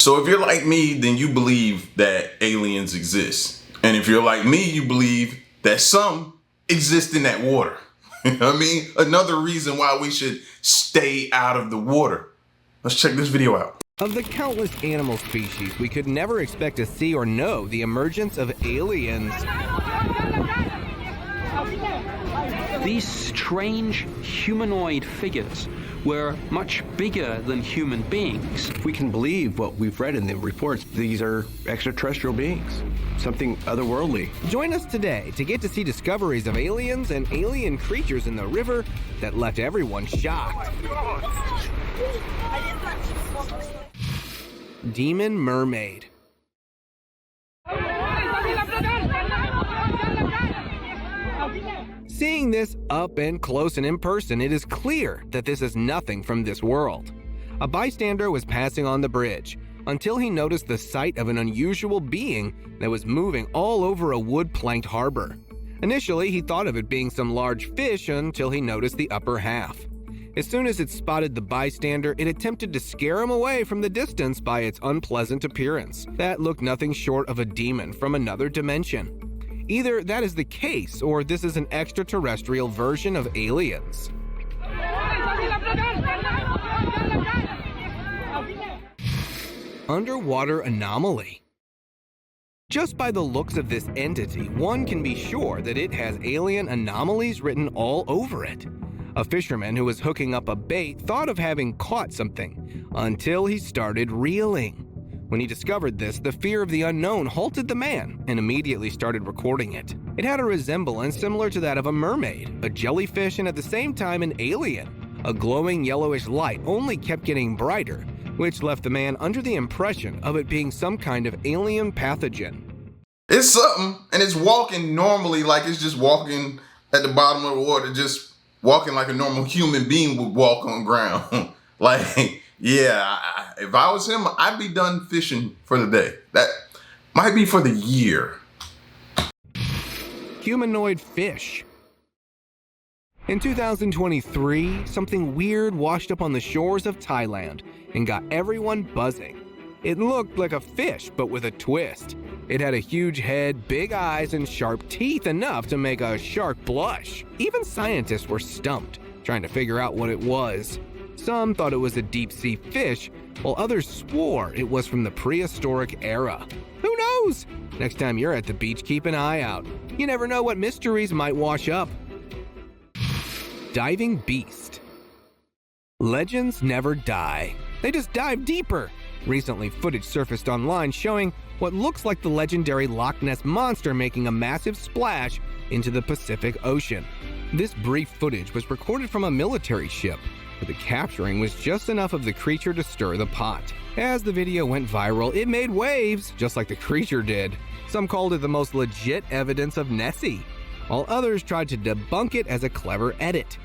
So if you're like me, then you believe that aliens exist. And if you're like me, you believe that some exist in that water. You know what I mean? Another reason why we should stay out of the water. Let's check this video out. Of the countless animal species, we could never expect to see or know the emergence of aliens. These strange humanoid figures were much bigger than human beings. If we can believe what we've read in the reports, these are extraterrestrial beings, something otherworldly. Join us today to get to see discoveries of aliens and alien creatures in the river that left everyone shocked. Demon mermaid. Seeing this up and close and in person, it is clear that this is nothing from this world. A bystander was passing on the bridge until he noticed the sight of an unusual being that was moving all over a wood-planked harbor. Initially, he thought of it being some large fish until he noticed the upper half. As soon as it spotted the bystander, it attempted to scare him away from the distance by its unpleasant appearance. That looked nothing short of a demon from another dimension. Either that is the case, or this is an extraterrestrial version of aliens. Underwater anomaly. Just by the looks of this entity, one can be sure that it has alien anomalies written all over it. A fisherman who was hooking up a bait thought of having caught something until he started reeling. When he discovered this, the fear of the unknown halted the man and immediately started recording it. It had a resemblance similar to that of a mermaid, a jellyfish, and at the same time an alien. A glowing yellowish light only kept getting brighter, which left the man under the impression of it being some kind of alien pathogen. It's something, and it's walking normally like it's just walking at the bottom of the water, just walking like a normal human being would walk on ground. Like, yeah, if I was him, I'd be done fishing for the day. That might be for the year. Humanoid fish. In 2023, something weird washed up on the shores of Thailand and got everyone buzzing. It looked like a fish, but with a twist. It had a huge head, big eyes, and sharp teeth enough to make a shark blush. Even scientists were stumped, trying to figure out what it was. Some thought it was a deep-sea fish, while others swore it was from the prehistoric era. Who knows? Next time you're at the beach, keep an eye out. You never know what mysteries might wash up. Diving beast. Legends never die. They just dive deeper. Recently, footage surfaced online showing what looks like the legendary Loch Ness Monster making a massive splash into the Pacific Ocean. This brief footage was recorded from a military ship, but the capturing was just enough of the creature to stir the pot. As the video went viral, it made waves, just like the creature did. Some called it the most legit evidence of Nessie, while others tried to debunk it as a clever edit.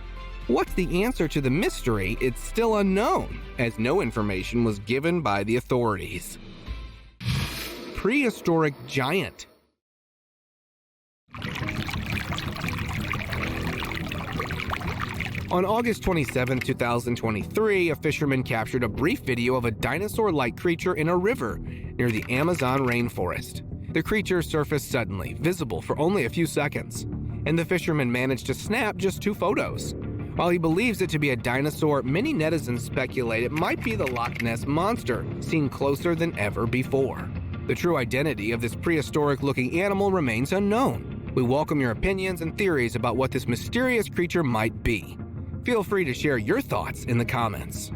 What's the answer to the mystery? It's still unknown, as no information was given by the authorities. Prehistoric giant. On August 27, 2023, a fisherman captured a brief video of a dinosaur-like creature in a river near the Amazon rainforest. The creature surfaced suddenly, visible for only a few seconds, and the fisherman managed to snap just 2 photos. While he believes it to be a dinosaur, many netizens speculate it might be the Loch Ness Monster, seen closer than ever before. The true identity of this prehistoric-looking animal remains unknown. We welcome your opinions and theories about what this mysterious creature might be. Feel free to share your thoughts in the comments.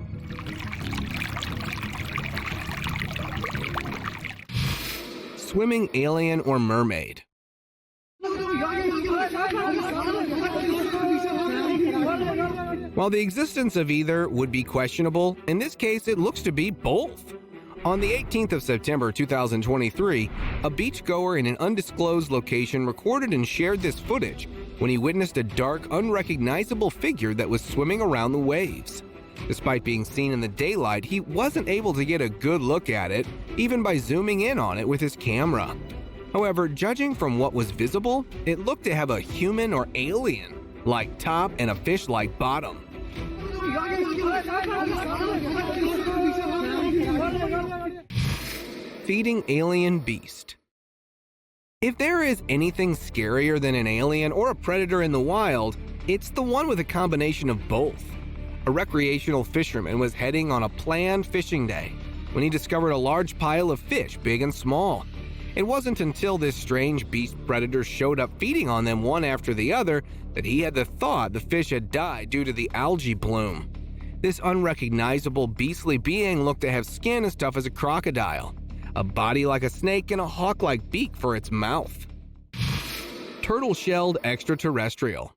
Swimming alien or mermaid. While the existence of either would be questionable, in this case it looks to be both. On the 18th of September 2023, a beachgoer in an undisclosed location recorded and shared this footage when he witnessed a dark, unrecognizable figure that was swimming around the waves. Despite being seen in the daylight, he wasn't able to get a good look at it, even by zooming in on it with his camera. However, judging from what was visible, it looked to have a human or alien-like top and a fish-like bottom. feeding alien beast. If there is anything scarier than an alien or a predator in the wild, it's the one with a combination of both. A recreational fisherman was heading on a planned fishing day when he discovered a large pile of fish, big and small. It wasn't until this strange beast predator showed up feeding on them one after the other that he had the thought the fish had died due to the algae bloom. This unrecognizable beastly being looked to have skin as tough as a crocodile, a body like a snake, and a hawk-like beak for its mouth. Turtle-shelled extraterrestrial.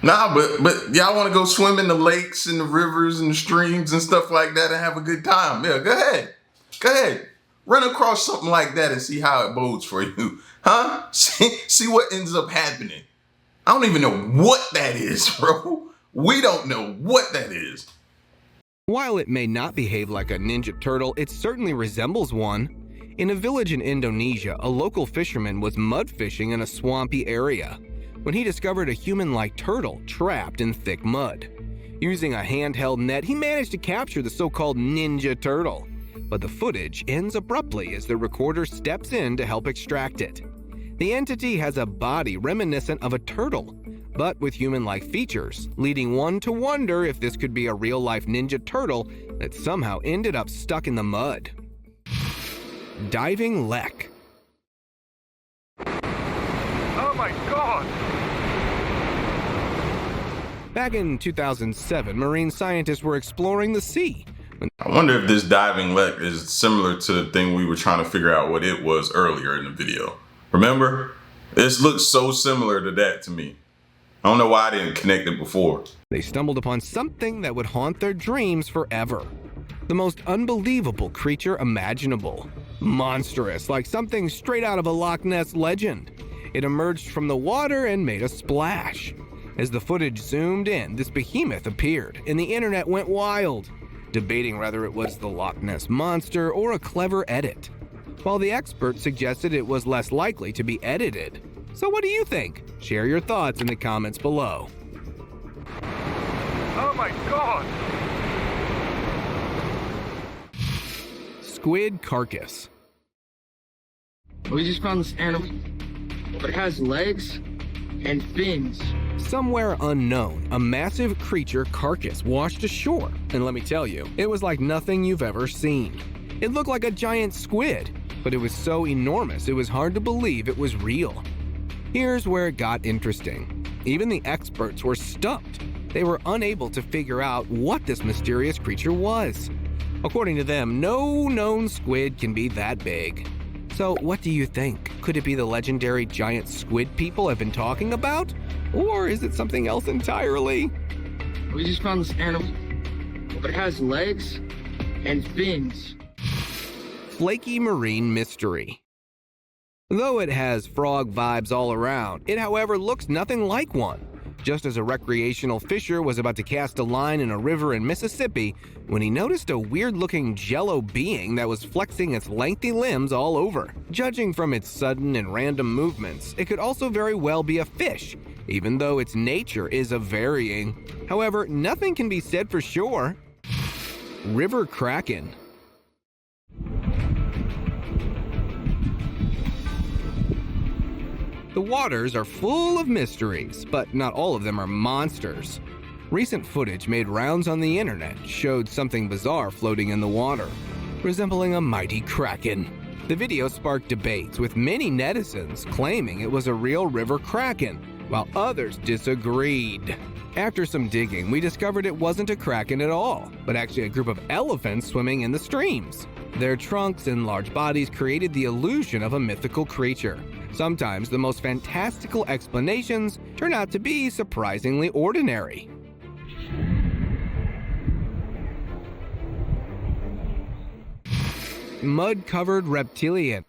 Nah, but y'all want to go swim in the lakes and the rivers and the streams and stuff like that and have a good time. Yeah, go ahead. Go ahead. Run across something like that and see how it bodes for you. Huh? See what ends up happening. I don't even know what that is, bro. We don't know what that is. While it may not behave like a ninja turtle, it certainly resembles one. In a village in Indonesia, a local fisherman was mud fishing in a swampy area when he discovered a human-like turtle trapped in thick mud. Using a handheld net, he managed to capture the so-called ninja turtle. But the footage ends abruptly as the recorder steps in to help extract it. The entity has a body reminiscent of a turtle, but with human-like features, leading one to wonder if this could be a real-life ninja turtle that somehow ended up stuck in the mud. Diving lek. Oh my God! Back in 2007, marine scientists were exploring the sea. I wonder if this diving lek is similar to the thing we were trying to figure out what it was earlier in the video. Remember? This looks so similar to that to me. I don't know why I didn't connect it before. They stumbled upon something that would haunt their dreams forever. The most unbelievable creature imaginable. Monstrous, like something straight out of a Loch Ness legend. It emerged from the water and made a splash. As the footage zoomed in, this behemoth appeared, and the internet went wild, debating whether it was the Loch Ness Monster or a clever edit, while the experts suggested it was less likely to be edited. So what do you think? Share your thoughts in the comments below. Oh my God! Squid carcass. We just found this animal. It has legs and fins. Somewhere unknown, a massive creature carcass washed ashore, and let me tell you, it was like nothing you've ever seen. It looked like a giant squid, but it was so enormous it was hard to believe it was real. Here's where it got interesting. Even the experts were stumped. They were unable to figure out what this mysterious creature was. According to them, no known squid can be that big. So what do you think? Could it be the legendary giant squid people have been talking about? Or is it something else entirely? We just found this animal. It has legs and fins. Flaky marine mystery. Though it has frog vibes all around, it however looks nothing like one. Just as a recreational fisher was about to cast a line in a river in Mississippi when he noticed a weird-looking jello being that was flexing its lengthy limbs all over. Judging from its sudden and random movements, it could also very well be a fish, even though its nature is of varying. However, nothing can be said for sure. River kraken. The waters are full of mysteries, but not all of them are monsters. Recent footage made rounds on the internet showed something bizarre floating in the water, resembling a mighty kraken. The video sparked debates, with many netizens claiming it was a real river kraken, while others disagreed. After some digging, we discovered it wasn't a kraken at all, but actually a group of elephants swimming in the streams. Their trunks and large bodies created the illusion of a mythical creature. Sometimes the most fantastical explanations turn out to be surprisingly ordinary. Mud-covered reptilian.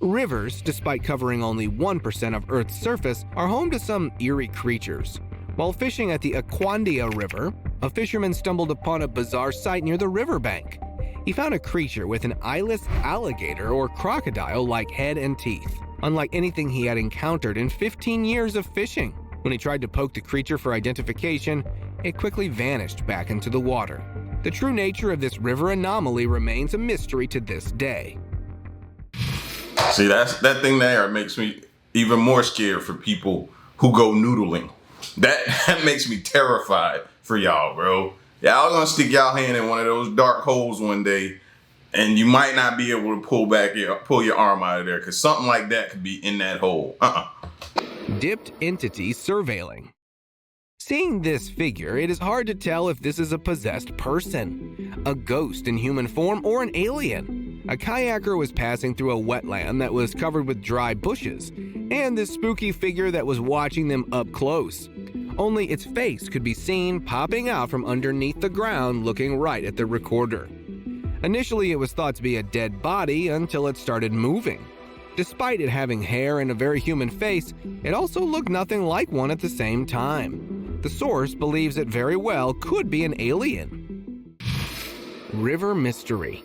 Rivers, despite covering only 1% of Earth's surface, are home to some eerie creatures. While fishing at the Aquandia River, a fisherman stumbled upon a bizarre sight near the riverbank. He found a creature with an eyeless alligator or crocodile-like head and teeth, unlike anything he had encountered in 15 years of fishing. When he tried to poke the creature for identification, it quickly vanished back into the water. The true nature of this river anomaly remains a mystery to this day. See, that thing there makes me even more scared for people who go noodling. That makes me terrified for y'all, bro. Y'all gonna stick y'all hand in one of those dark holes one day, and you might not be able to pull your arm out of there, because something like that could be in that hole. Dipped entity surveilling. Seeing this figure, it is hard to tell if this is a possessed person, a ghost in human form, or an alien. A kayaker was passing through a wetland that was covered with dry bushes, and this spooky figure that was watching them up close. Only its face could be seen popping out from underneath the ground, looking right at the recorder. Initially, it was thought to be a dead body until it started moving. Despite it having hair and a very human face, it also looked nothing like one at the same time. The source believes it very well could be an alien. River mystery.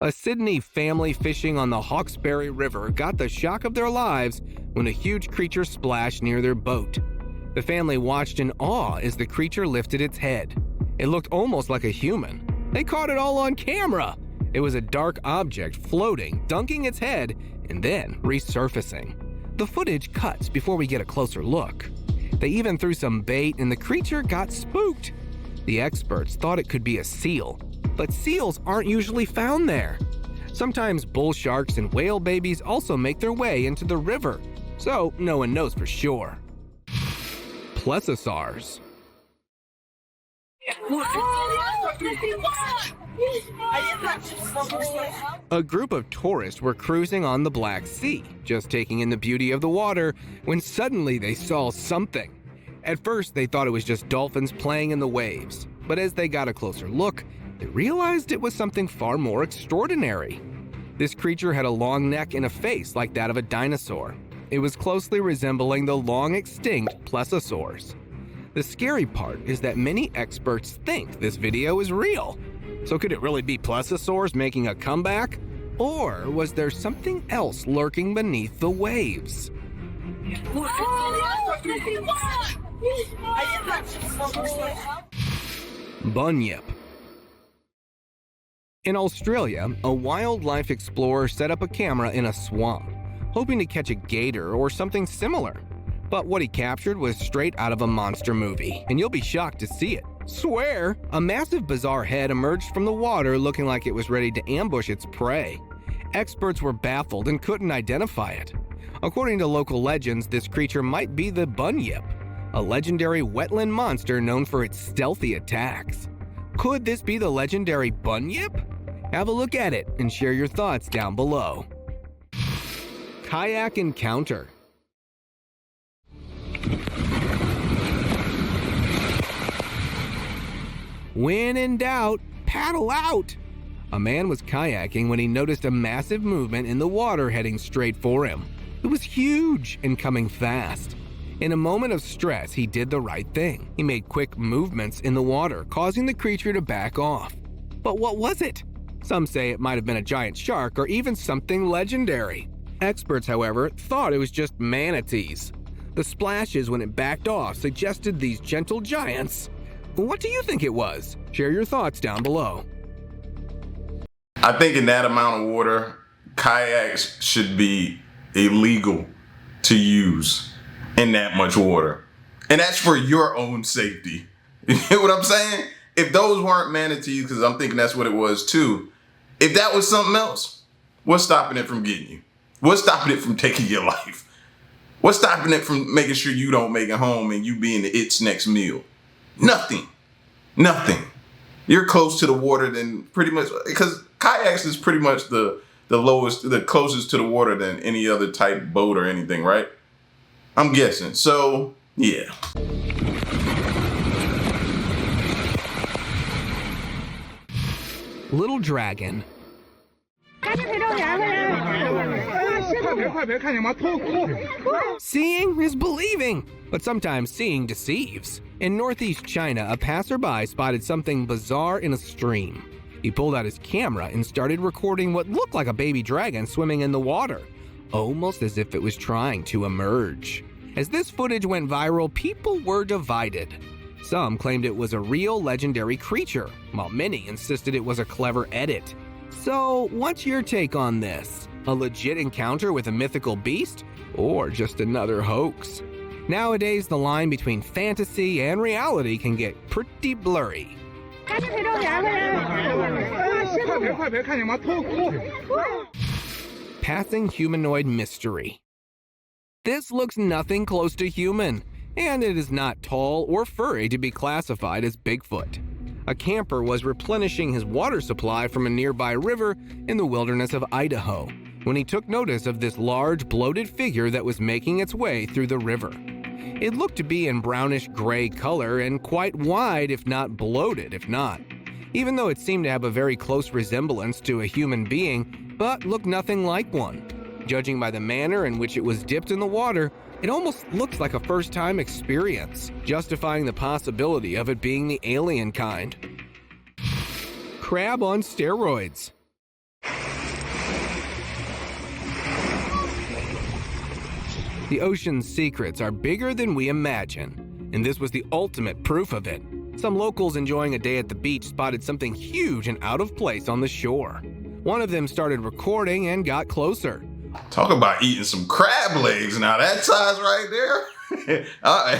A Sydney family fishing on the Hawkesbury River got the shock of their lives when a huge creature splashed near their boat. The family watched in awe as the creature lifted its head. It looked almost like a human. They caught it all on camera. It was a dark object floating, dunking its head, and then resurfacing. The footage cuts before we get a closer look. They even threw some bait and the creature got spooked. The experts thought it could be a seal, but seals aren't usually found there. Sometimes bull sharks and whale babies also make their way into the river, so no one knows for sure. Plesiosaurs. A group of tourists were cruising on the Black Sea, just taking in the beauty of the water, when suddenly they saw something. At first, they thought it was just dolphins playing in the waves, but as they got a closer look, they realized it was something far more extraordinary. This creature had a long neck and a face like that of a dinosaur. It was closely resembling the long-extinct plesiosaurs. The scary part is that many experts think this video is real. So could it really be plesiosaurs making a comeback? Or was there something else lurking beneath the waves? Bunyip. In Australia, a wildlife explorer set up a camera in a swamp, hoping to catch a gator or something similar. But what he captured was straight out of a monster movie, and you'll be shocked to see it. Swear! A massive bizarre head emerged from the water looking like it was ready to ambush its prey. Experts were baffled and couldn't identify it. According to local legends, this creature might be the bunyip, a legendary wetland monster known for its stealthy attacks. Could this be the legendary bunyip? Have a look at it and share your thoughts down below. Kayak encounter. When in doubt, paddle out! A man was kayaking when he noticed a massive movement in the water heading straight for him. It was huge and coming fast. In a moment of stress, he did the right thing. He made quick movements in the water, causing the creature to back off. But what was it? Some say it might have been a giant shark or even something legendary. Experts, however, thought it was just manatees. The splashes when it backed off suggested these gentle giants. What do you think it was? Share your thoughts down below. I think in that amount of water, kayaks should be illegal to use in that much water. And that's for your own safety. You know what I'm saying? If those weren't manatees, because I'm thinking that's what it was too, if that was something else, what's stopping it from getting you? What's stopping it from taking your life? What's stopping it from making sure you don't make it home and you being its next meal? Nothing. Nothing. You're close to the water than pretty much, because kayaks is pretty much the closest to the water than any other type boat or anything, right? I'm guessing. So, yeah. Little dragon. Seeing is believing, but sometimes seeing deceives. In northeast China, a passerby spotted something bizarre in a stream. He pulled out his camera and started recording what looked like a baby dragon swimming in the water, almost as if it was trying to emerge. As this footage went viral, people were divided. Some claimed it was a real legendary creature, while many insisted it was a clever edit. So, what's your take on this? A legit encounter with a mythical beast? Or just another hoax? Nowadays, the line between fantasy and reality can get pretty blurry. Passing humanoid mystery. This looks nothing close to human, and it is not tall or furry to be classified as Bigfoot. A camper was replenishing his water supply from a nearby river in the wilderness of Idaho when he took notice of this large, bloated figure that was making its way through the river. It looked to be in brownish gray color and quite wide, if not bloated, if not. Even though it seemed to have a very close resemblance to a human being, but looked nothing like one. Judging by the manner in which it was dipped in the water, it almost looks like a first-time experience, justifying the possibility of it being the alien kind. Crab on steroids. The ocean's secrets are bigger than we imagine, and this was the ultimate proof of it. Some locals enjoying a day at the beach spotted something huge and out of place on the shore. One of them started recording and got closer. Talk about eating some crab legs. Now that size right there.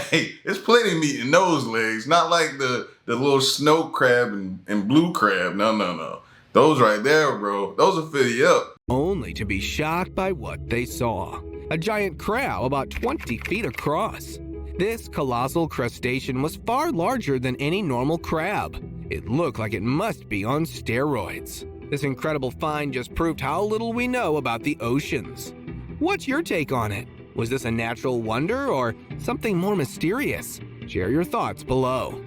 Hey, there's plenty of meat in those legs. Not like the little snow crab and blue crab. No. Those right there, bro. Those will fill you up. Only to be shocked by what they saw. A giant crab about 20 feet across. This colossal crustacean was far larger than any normal crab. It looked like it must be on steroids. This incredible find just proved how little we know about the oceans. What's your take on it? Was this a natural wonder or something more mysterious? Share your thoughts below.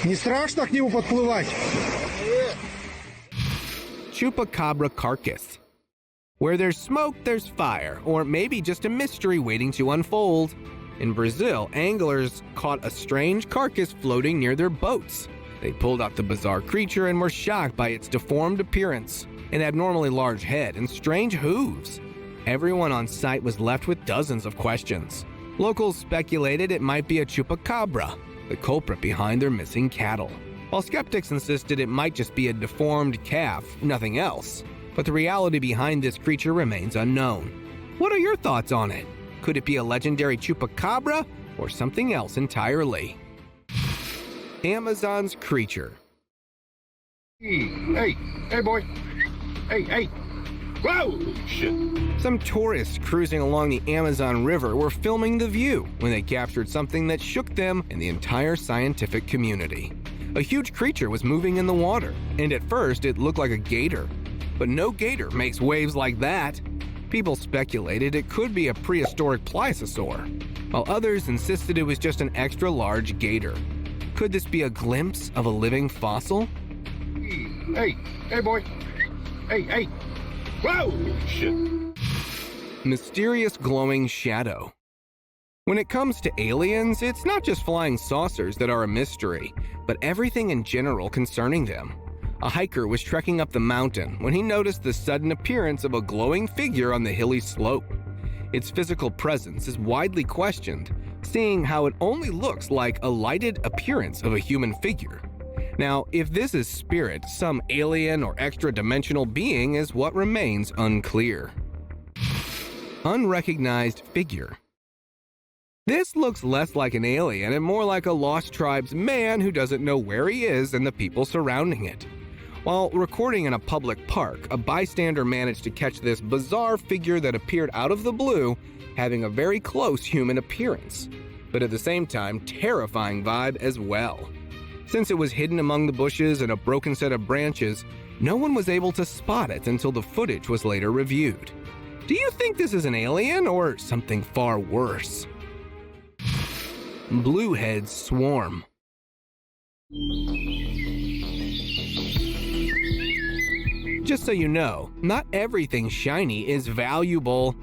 Не страшно к нему подплывать? Chupacabra carcass. Where there's smoke, there's fire, or maybe just a mystery waiting to unfold. In Brazil, anglers caught a strange carcass floating near their boats. They pulled out the bizarre creature and were shocked by its deformed appearance, an abnormally large head, and strange hooves. Everyone on site was left with dozens of questions. Locals speculated it might be a chupacabra, the culprit behind their missing cattle, while skeptics insisted it might just be a deformed calf, nothing else. But the reality behind this creature remains unknown. What are your thoughts on it? Could it be a legendary chupacabra or something else entirely? Amazon's creature. Hey, boy. Hey. Whoa, shit. Some tourists cruising along the Amazon River were filming the view when they captured something that shook them and the entire scientific community. A huge creature was moving in the water, and at first it looked like a gator. But no gator makes waves like that. People speculated it could be a prehistoric plesiosaur, while others insisted it was just an extra large gator. Could this be a glimpse of a living fossil? Hey, boy. Hey. Whoa, shit. Mysterious glowing shadow. When it comes to aliens, it's not just flying saucers that are a mystery, but everything in general concerning them. A hiker was trekking up the mountain when he noticed the sudden appearance of a glowing figure on the hilly slope. Its physical presence is widely questioned, seeing how it only looks like a lighted appearance of a human figure. Now, if this is spirit, some alien or extra-dimensional being is what remains unclear. Unrecognized figure. This looks less like an alien and more like a lost tribe's man who doesn't know where he is and the people surrounding it. While recording in a public park, a bystander managed to catch this bizarre figure that appeared out of the blue, having a very close human appearance, but at the same time terrifying vibe as well. Since it was hidden among the bushes and a broken set of branches, no one was able to spot it until the footage was later reviewed. Do you think this is an alien or something far worse? Blueheads swarm. Just so you know, not everything shiny is valuable,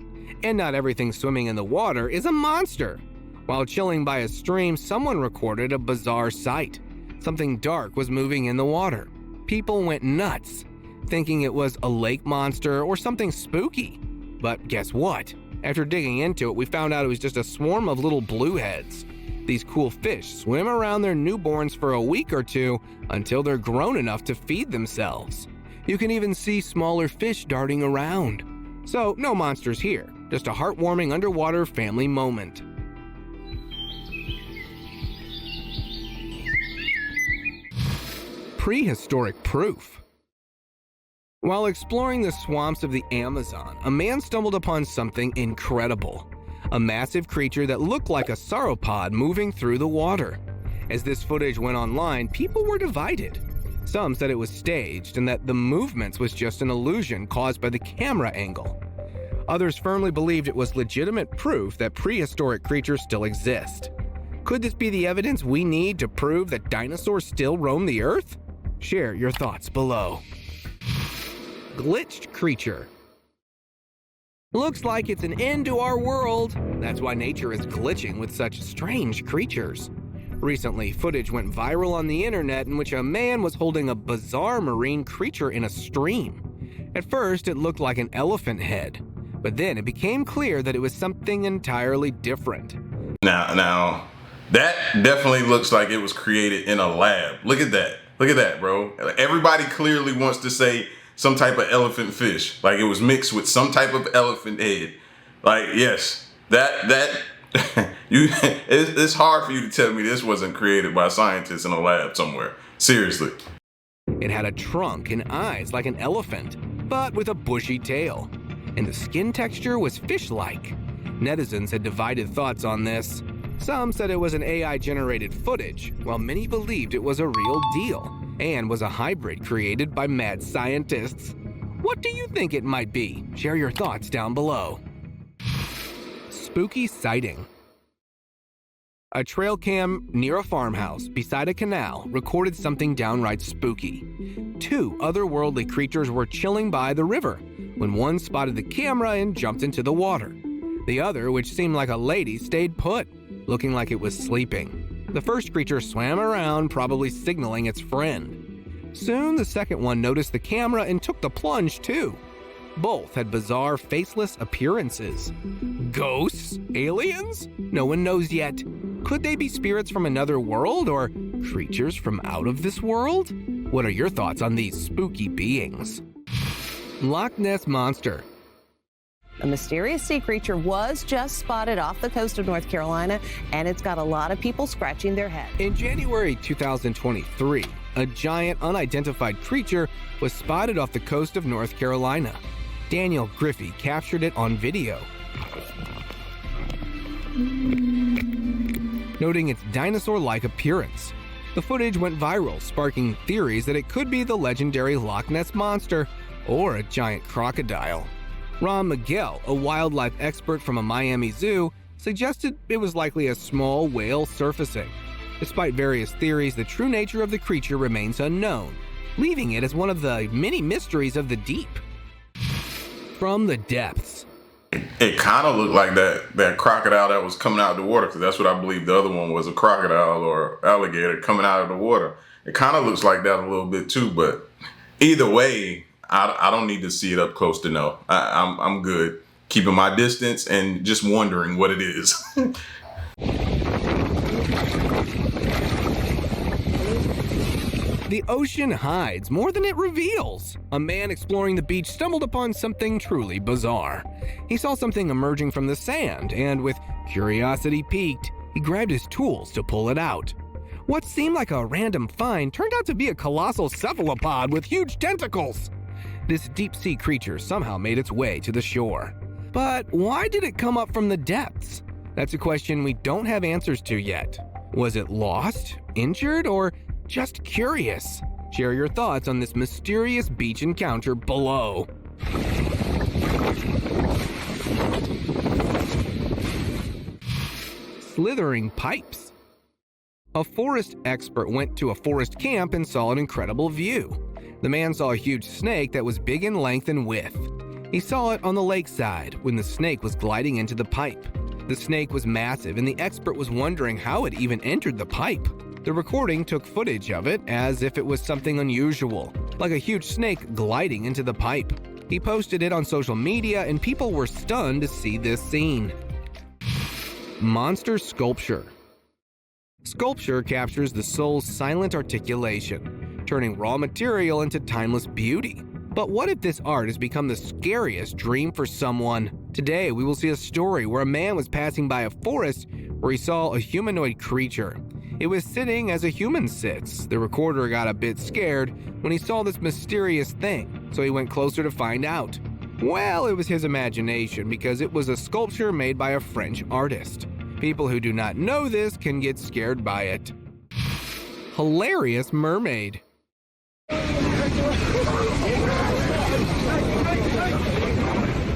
and not everything swimming in the water is a monster. While chilling by a stream, someone recorded a bizarre sight. Something dark was moving in the water. People went nuts, thinking it was a lake monster or something spooky. But guess what? After digging into it, we found out it was just a swarm of little blueheads. These cool fish swim around their newborns for a week or two until they're grown enough to feed themselves. You can even see smaller fish darting around. So, no monsters here, just a heartwarming underwater family moment. Prehistoric proof. While exploring the swamps of the Amazon, a man stumbled upon something incredible. A massive creature that looked like a sauropod moving through the water. As this footage went online, people were divided. Some said it was staged and that the movements was just an illusion caused by the camera angle. Others firmly believed it was legitimate proof that prehistoric creatures still exist. Could this be the evidence we need to prove that dinosaurs still roam the Earth? Share your thoughts below. Glitched creature. Looks like it's an end to our world. That's why nature is glitching with such strange creatures. Recently, footage went viral on the internet in which a man was holding a bizarre marine creature in a stream. At first, it looked like an elephant head, but then it became clear that it was something entirely different. Now, that definitely looks like it was created in a lab. Look at that. Look at that, bro. Everybody clearly wants to say some type of elephant fish. Like it was mixed with some type of elephant head. Like, yes, it's hard for you to tell me this wasn't created by scientists in a lab somewhere. Seriously. It had a trunk and eyes like an elephant, but with a bushy tail. And the skin texture was fish-like. Netizens had divided thoughts on this. Some said it was an AI-generated footage, while many believed it was a real deal and was a hybrid created by mad scientists. What do you think it might be? Share your thoughts down below. Spooky sighting. A trail cam near a farmhouse beside a canal recorded something downright spooky. Two otherworldly creatures were chilling by the river when one spotted the camera and jumped into the water. The other, which seemed like a lady, stayed put, looking like it was sleeping. The first creature swam around, probably signaling its friend. Soon, the second one noticed the camera and took the plunge too. Both had bizarre, faceless appearances. Ghosts? Aliens? No one knows yet. Could they be spirits from another world or creatures from out of this world? What are your thoughts on these spooky beings? Loch Ness Monster. A mysterious sea creature was just spotted off the coast of North Carolina, and it's got a lot of people scratching their head. In January 2023, a giant unidentified creature was spotted off the coast of North Carolina. Daniel Griffey captured it on video, noting its dinosaur-like appearance. The footage went viral, sparking theories that it could be the legendary Loch Ness Monster or a giant crocodile. Ron Miguel, a wildlife expert from a Miami zoo, suggested it was likely a small whale surfacing. Despite various theories, the true nature of the creature remains unknown, leaving it as one of the many mysteries of the deep. From the depths. It kind of looked like that crocodile that was coming out of the water, because that's what I believe the other one was, a crocodile or alligator coming out of the water. It kind of looks like that a little bit too, but either way, I don't need to see it up close to know. I'm good keeping my distance and just wondering what it is. The ocean hides more than it reveals. A man exploring the beach stumbled upon something truly bizarre. He saw something emerging from the sand, and with curiosity piqued, he grabbed his tools to pull it out. What seemed like a random find turned out to be a colossal cephalopod with huge tentacles. This deep-sea creature somehow made its way to the shore. But why did it come up from the depths? That's a question we don't have answers to yet. Was it lost, injured, or just curious? Share your thoughts on this mysterious beach encounter below. Slithering pipes. A forest expert went to a forest camp and saw an incredible view. The man saw a huge snake that was big in length and width. He saw it on the lakeside when the snake was gliding into the pipe. The snake was massive, and the expert was wondering how it even entered the pipe. The recording took footage of it as if it was something unusual, like a huge snake gliding into the pipe. He posted it on social media, and people were stunned to see this scene. Monster sculpture. Sculpture captures the soul's silent articulation, turning raw material into timeless beauty. But what if this art has become the scariest dream for someone? Today, we will see a story where a man was passing by a forest where he saw a humanoid creature. It was sitting as a human sits. The recorder got a bit scared when he saw this mysterious thing, so he went closer to find out. Well, it was his imagination because it was a sculpture made by a French artist. People who do not know this can get scared by it. Hilarious mermaid.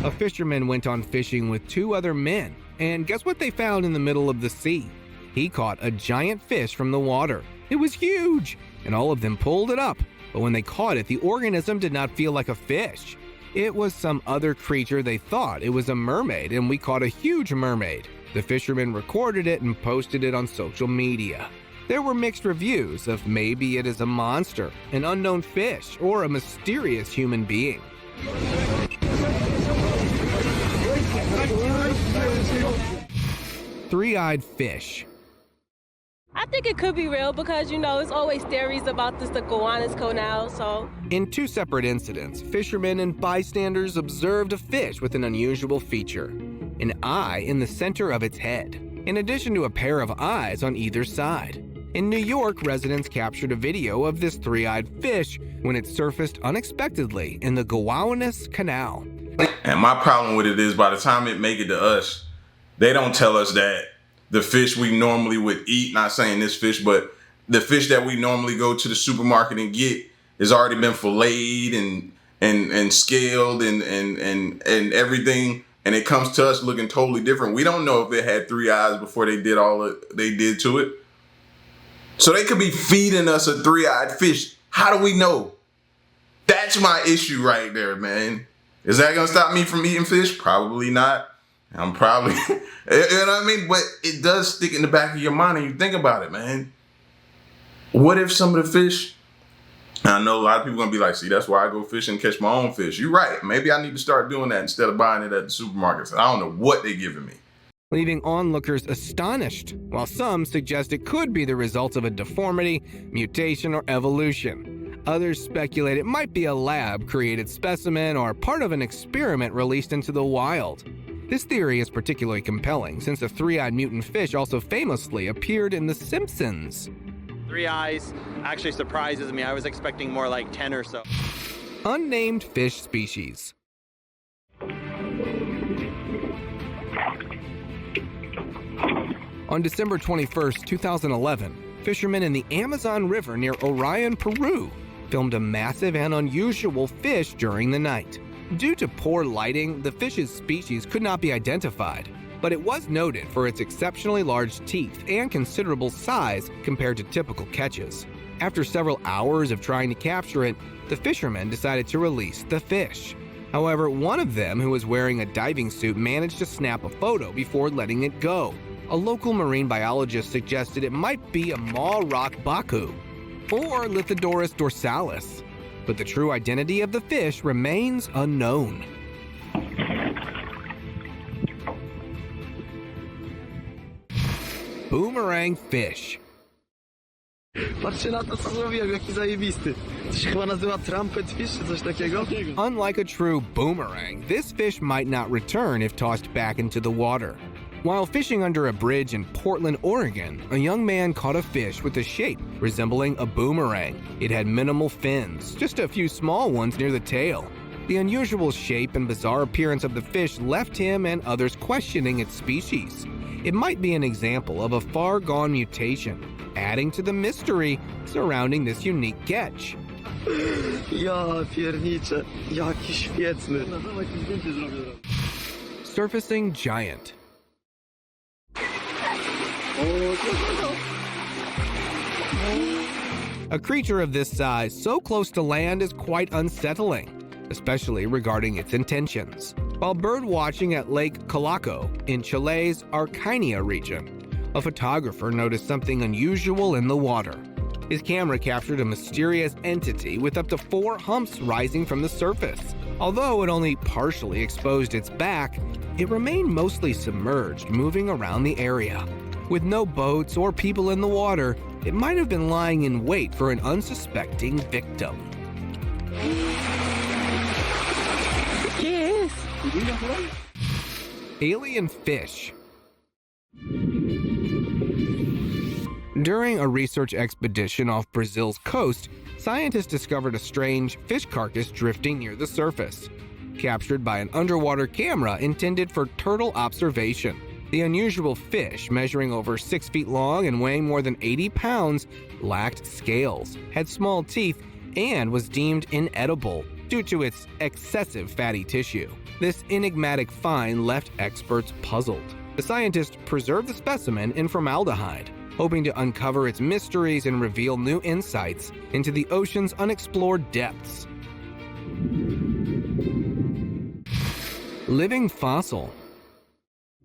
A fisherman went on fishing with 2 other men, and guess what they found in the middle of the sea? He caught a giant fish from the water. It was huge, and all of them pulled it up, but when they caught it, the organism did not feel like a fish. It was some other creature. They thought it was a mermaid, and we caught a huge mermaid. The fisherman recorded it and posted it on social media. There were mixed reviews of maybe it is a monster, an unknown fish, or a mysterious human being. Three-eyed fish. I think it could be real because, it's always theories about this, the gowanus canal, so. In 2 separate incidents, fishermen and bystanders observed a fish with an unusual feature, an eye in the center of its head, in addition to a pair of eyes on either side. In New York, residents captured a video of this 3-eyed fish when it surfaced unexpectedly in the Gowanus Canal. And my problem with it is by the time it make it to us, they don't tell us that the fish we normally would eat, not saying this fish, but the fish that we normally go to the supermarket and get has already been filleted and scaled and everything. And it comes to us looking totally different. We don't know if it had 3 eyes before they did all that they did to it. So they could be feeding us a 3-eyed fish. How do we know? That's my issue right there, man. Is that gonna stop me from eating fish? Probably not. I'm probably, you know what I mean? But it does stick in the back of your mind and you think about it, man. What if some of the fish, I know a lot of people gonna be like, see, that's why I go fishing and catch my own fish. You're right. Maybe I need to start doing that instead of buying it at the supermarkets. I don't know what they're giving me. Leaving onlookers astonished, while some suggest it could be the result of a deformity, mutation, or evolution. Others speculate it might be a lab-created specimen or part of an experiment released into the wild. This theory is particularly compelling since a 3-eyed mutant fish also famously appeared in The Simpsons. 3 eyes actually surprises me. I was expecting more like 10 or so. Unnamed fish species. On December 21, 2011, fishermen in the Amazon River near Orion, Peru, filmed a massive and unusual fish during the night. Due to poor lighting, the fish's species could not be identified, but it was noted for its exceptionally large teeth and considerable size compared to typical catches. After several hours of trying to capture it, the fishermen decided to release the fish. However, one of them, who was wearing a diving suit, managed to snap a photo before letting it go. A local marine biologist suggested it might be a maw rock baku or Lithodorus dorsalis, but the true identity of the fish remains unknown. Boomerang fish. Patrzcie na to, co zrobiłem, jaki zajebisty. To się chyba nazywa trumpet fish, czy coś takiego? Unlike a true boomerang, this fish might not return if tossed back into the water. While fishing under a bridge in Portland, Oregon, a young man caught a fish with a shape resembling a boomerang. It had minimal fins, just a few small ones near the tail. The unusual shape and bizarre appearance of the fish left him and others questioning its species. It might be an example of a far-gone mutation, adding to the mystery surrounding this unique catch. Ja pierniczę, jaki świetny. Surfacing giant. A creature of this size so close to land is quite unsettling, especially regarding its intentions. While bird watching at Lake Colaco in Chile's Araucanía region, a photographer noticed something unusual in the water. His camera captured a mysterious entity with up to 4 humps rising from the surface. Although it only partially exposed its back, it remained mostly submerged, moving around the area. With no boats or people in the water, it might have been lying in wait for an unsuspecting victim. Alien fish. During a research expedition off Brazil's coast, scientists discovered a strange fish carcass drifting near the surface. Captured by an underwater camera intended for turtle observation. The unusual fish, measuring over 6 feet long and weighing more than 80 pounds, lacked scales, had small teeth, and was deemed inedible due to its excessive fatty tissue. This enigmatic find left experts puzzled. The scientists preserved the specimen in formaldehyde, hoping to uncover its mysteries and reveal new insights into the ocean's unexplored depths. Living fossil.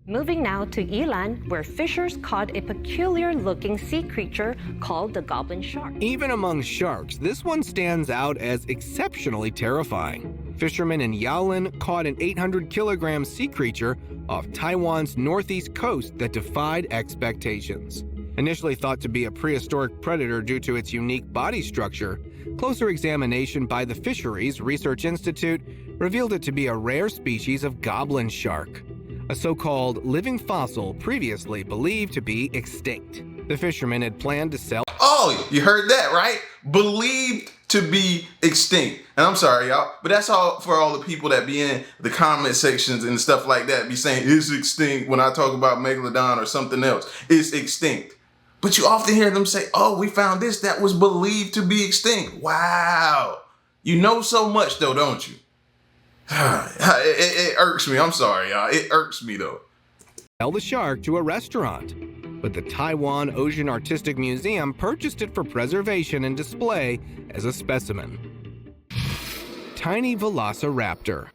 Moving now to Ilan, where fishers caught a peculiar-looking sea creature called the goblin shark. Even among sharks, this one stands out as exceptionally terrifying. Fishermen in Yalin caught an 800-kilogram sea creature off Taiwan's northeast coast that defied expectations. Initially thought to be a prehistoric predator due to its unique body structure, closer examination by the Fisheries Research Institute revealed it to be a rare species of goblin shark, a so-called living fossil previously believed to be extinct. The fishermen had planned to sell. Oh, you heard that, right? Believed to be extinct. And I'm sorry, y'all, but that's all for all the people that be in the comment sections and stuff like that, be saying it's extinct when I talk about Megalodon or something else. It's extinct. But you often hear them say, oh, we found this that was believed to be extinct. Wow. You know so much though, don't you? It irks me. I'm sorry, y'all. It irks me though. Sell the shark to a restaurant, but the Taiwan Ocean Artistic Museum purchased it for preservation and display as a specimen. Tiny velociraptor.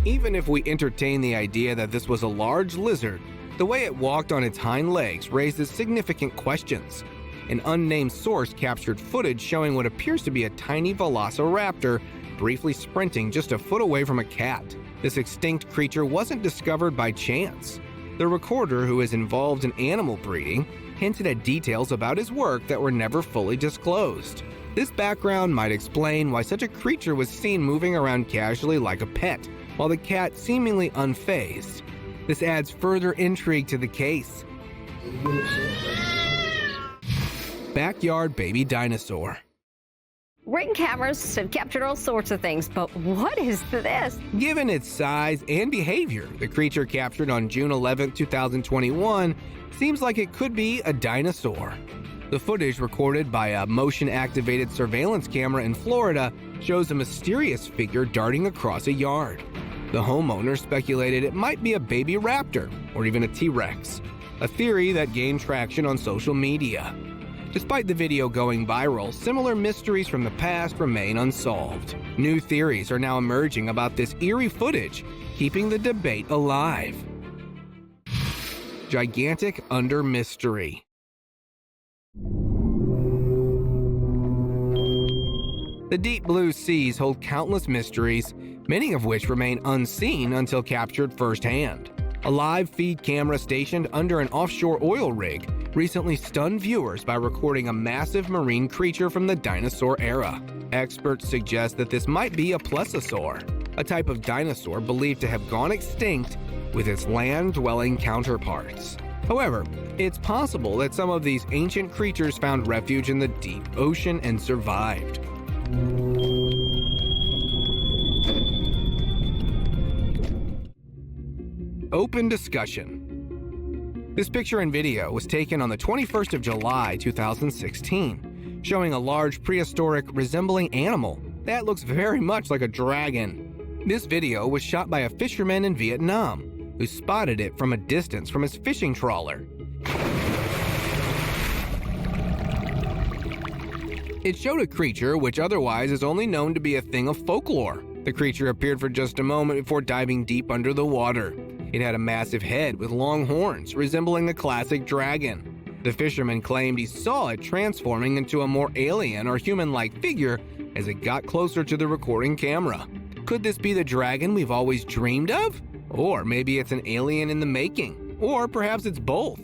Even if we entertain the idea that this was a large lizard, the way it walked on its hind legs raises significant questions. An unnamed source captured footage showing what appears to be a tiny velociraptor briefly sprinting just a foot away from a cat. This extinct creature wasn't discovered by chance. The recorder, who is involved in animal breeding, hinted at details about his work that were never fully disclosed. This background might explain why such a creature was seen moving around casually like a pet, while the cat seemingly unfazed. This adds further intrigue to the case. Backyard baby dinosaur. Ring cameras have captured all sorts of things, but what is this? Given its size and behavior, the creature captured on June 11, 2021 seems like it could be a dinosaur. The footage recorded by a motion-activated surveillance camera in Florida shows a mysterious figure darting across a yard. The homeowner speculated it might be a baby raptor or even a T-Rex, a theory that gained traction on social media. Despite the video going viral, similar mysteries from the past remain unsolved. New theories are now emerging about this eerie footage, keeping the debate alive. Gigantic under mystery. The deep blue seas hold countless mysteries, many of which remain unseen until captured firsthand. A live feed camera stationed under an offshore oil rig recently stunned viewers by recording a massive marine creature from the dinosaur era. Experts suggest that this might be a plesiosaur, a type of dinosaur believed to have gone extinct with its land-dwelling counterparts. However, it's possible that some of these ancient creatures found refuge in the deep ocean and survived. Open discussion. This picture and video was taken on the 21st of July, 2016, showing a large prehistoric resembling animal that looks very much like a dragon. This video was shot by a fisherman in Vietnam who spotted it from a distance from his fishing trawler. It showed a creature which otherwise is only known to be a thing of folklore. The creature appeared for just a moment before diving deep under the water. It had a massive head with long horns, resembling a classic dragon. The fisherman claimed he saw it transforming into a more alien or human-like figure as it got closer to the recording camera. Could this be the dragon we've always dreamed of? Or maybe it's an alien in the making. Or perhaps it's both.